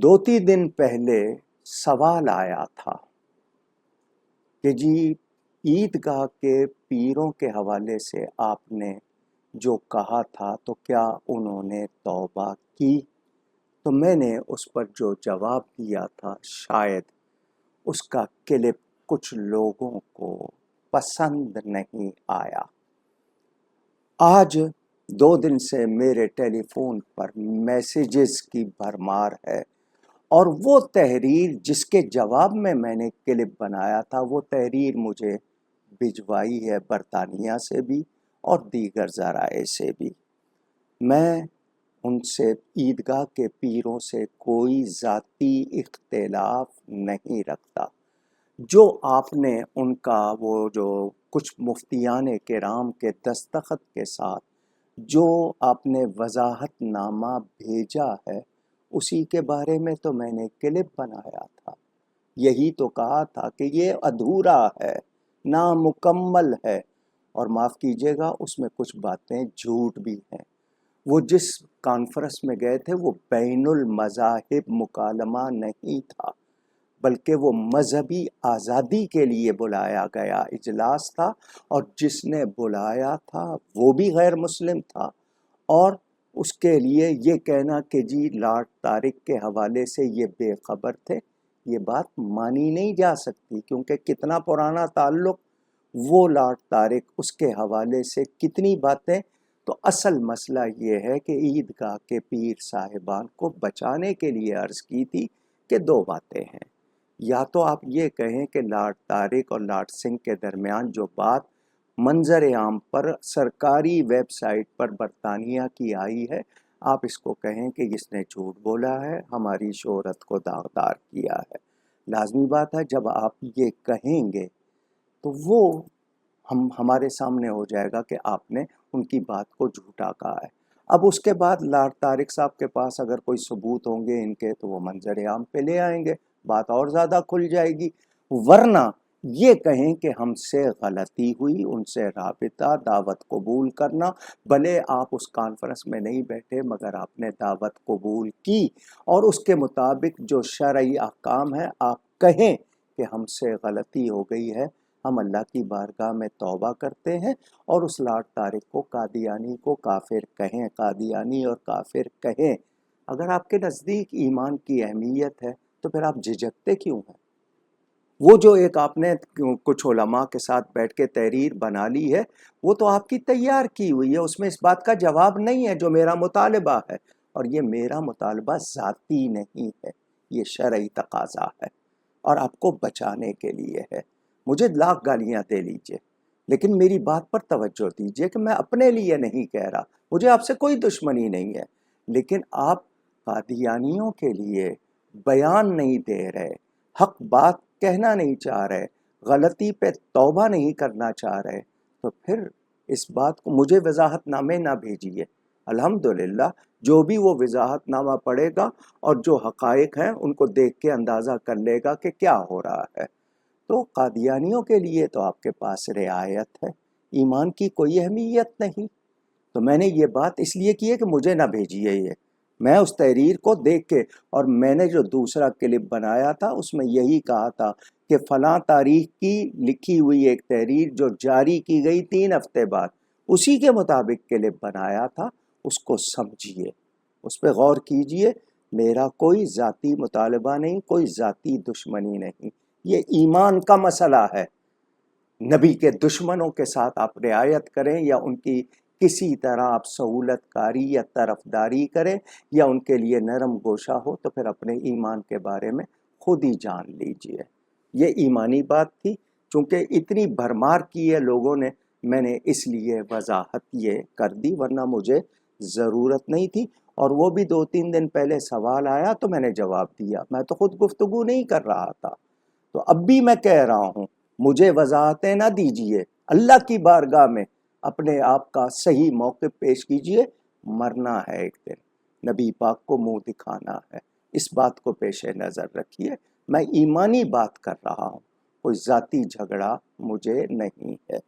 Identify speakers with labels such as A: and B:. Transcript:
A: دو تین دن پہلے سوال آیا تھا کہ جی عیدگاہ کے پیروں کے حوالے سے آپ نے جو کہا تھا تو کیا انہوں نے توبہ کی؟ تو میں نے اس پر جو جواب دیا تھا شاید اس کا کلپ کچھ لوگوں کو پسند نہیں آیا۔ آج 2 دن سے میرے ٹیلی فون پر میسیجز کی بھرمار ہے، اور وہ تحریر جس کے جواب میں نے کلپ بنایا تھا وہ تحریر مجھے بھجوائی ہے برطانیہ سے بھی اور دیگر ذرائع سے بھی۔ میں ان سے عیدگاہ کے پیروں سے کوئی ذاتی اختلاف نہیں رکھتا۔ جو آپ نے ان کا وہ جو کچھ مفتیان کرام کے دستخط کے ساتھ جو آپ نے وضاحت نامہ بھیجا ہے اسی کے بارے میں تو میں نے کلپ بنایا تھا۔ یہی تو کہا تھا کہ یہ ادھورا ہے، نامکمل ہے، اور معاف کیجیے گا اس میں کچھ باتیں جھوٹ بھی ہیں۔ وہ جس کانفرنس میں گئے تھے وہ بین المذاہب مکالمہ نہیں تھا، بلکہ وہ مذہبی آزادی کے لیے بلایا گیا اجلاس تھا، اور جس نے بلایا تھا وہ بھی غیر مسلم تھا۔ اور اس کے لیے یہ کہنا کہ جی لارڈ طارق کے حوالے سے یہ بے خبر تھے، یہ بات مانی نہیں جا سکتی، کیونکہ کتنا پرانا تعلق، وہ لارڈ طارق، اس کے حوالے سے کتنی باتیں۔ تو اصل مسئلہ یہ ہے کہ عیدگاہ کے پیر صاحبان کو بچانے کے لیے عرض کی تھی کہ 2 باتیں ہیں۔ یا تو آپ یہ کہیں کہ لارڈ طارق اور لارڈ سنگھ کے درمیان جو بات منظر عام پر سرکاری ویب سائٹ پر برطانیہ کی آئی ہے، آپ اس کو کہیں کہ اس نے جھوٹ بولا ہے، ہماری شہرت کو داغدار کیا ہے۔ لازمی بات ہے جب آپ یہ کہیں گے تو وہ ہمارے سامنے ہو جائے گا کہ آپ نے ان کی بات کو جھوٹا کہا ہے۔ اب اس کے بعد لارڈ طارق صاحب کے پاس اگر کوئی ثبوت ہوں گے ان کے تو وہ منظر عام پہ لے آئیں گے، بات اور زیادہ کھل جائے گی۔ ورنہ یہ کہیں کہ ہم سے غلطی ہوئی، ان سے رابطہ، دعوت قبول کرنا، بھلے آپ اس کانفرنس میں نہیں بیٹھے مگر آپ نے دعوت قبول کی، اور اس کے مطابق جو شرعی احکام ہے آپ کہیں کہ ہم سے غلطی ہو گئی ہے، ہم اللہ کی بارگاہ میں توبہ کرتے ہیں، اور اس لارڈ طارق کو قادیانی کو کافر کہیں، قادیانی اور کافر کہیں۔ اگر آپ کے نزدیک ایمان کی اہمیت ہے تو پھر آپ جھجکتے کیوں ہیں؟ وہ جو ایک آپ نے کچھ علماء کے ساتھ بیٹھ کے تحریر بنا لی ہے وہ تو آپ کی تیار کی ہوئی ہے، اس میں اس بات کا جواب نہیں ہے جو میرا مطالبہ ہے، اور یہ میرا مطالبہ ذاتی نہیں ہے، یہ شرعی تقاضا ہے اور آپ کو بچانے کے لیے ہے۔ مجھے لاکھ گالیاں دے لیجئے لیکن میری بات پر توجہ دیجئے کہ میں اپنے لیے نہیں کہہ رہا، مجھے آپ سے کوئی دشمنی نہیں ہے، لیکن آپ قادیانیوں کے لیے بیان نہیں دے رہے، حق بات کہنا نہیں چاہ رہے، غلطی پہ توبہ نہیں کرنا چاہ رہے، تو پھر اس بات کو مجھے وضاحت نامے نہ بھیجیے۔ الحمدللہ جو بھی وہ وضاحت نامہ پڑھے گا اور جو حقائق ہیں ان کو دیکھ کے اندازہ کر لے گا کہ کیا ہو رہا ہے۔ تو قادیانیوں کے لیے تو آپ کے پاس رعایت ہے، ایمان کی کوئی اہمیت نہیں۔ تو میں نے یہ بات اس لیے کی ہے کہ مجھے نہ بھیجیے یہ، میں اس تحریر کو دیکھ کے، اور میں نے جو دوسرا کلپ بنایا تھا اس میں یہی کہا تھا کہ فلاں تاریخ کی لکھی ہوئی ایک تحریر جو جاری کی گئی 3 ہفتے بعد، اسی کے مطابق کلپ بنایا تھا، اس کو سمجھیے، اس پہ غور کیجئے۔ میرا کوئی ذاتی مطالبہ نہیں، کوئی ذاتی دشمنی نہیں، یہ ایمان کا مسئلہ ہے۔ نبی کے دشمنوں کے ساتھ آپ رعایت کریں یا ان کی کسی طرح آپ سہولت کاری یا طرفداری کریں یا ان کے لیے نرم گوشہ ہو، تو پھر اپنے ایمان کے بارے میں خود ہی جان لیجئے۔ یہ ایمانی بات تھی، چونکہ اتنی بھرمار کی ہے لوگوں نے، میں نے اس لیے وضاحت یہ کر دی، ورنہ مجھے ضرورت نہیں تھی۔ اور وہ بھی 2-3 دن پہلے سوال آیا تو میں نے جواب دیا، میں تو خود گفتگو نہیں کر رہا تھا۔ تو اب بھی میں کہہ رہا ہوں مجھے وضاحتیں نہ دیجئے، اللہ کی بارگاہ میں اپنے آپ کا صحیح موقف پیش کیجئے، مرنا ہے ایک دن، نبی پاک کو منہ دکھانا ہے، اس بات کو پیش نظر رکھیے۔ میں ایمانی بات کر رہا ہوں، کوئی ذاتی جھگڑا مجھے نہیں ہے۔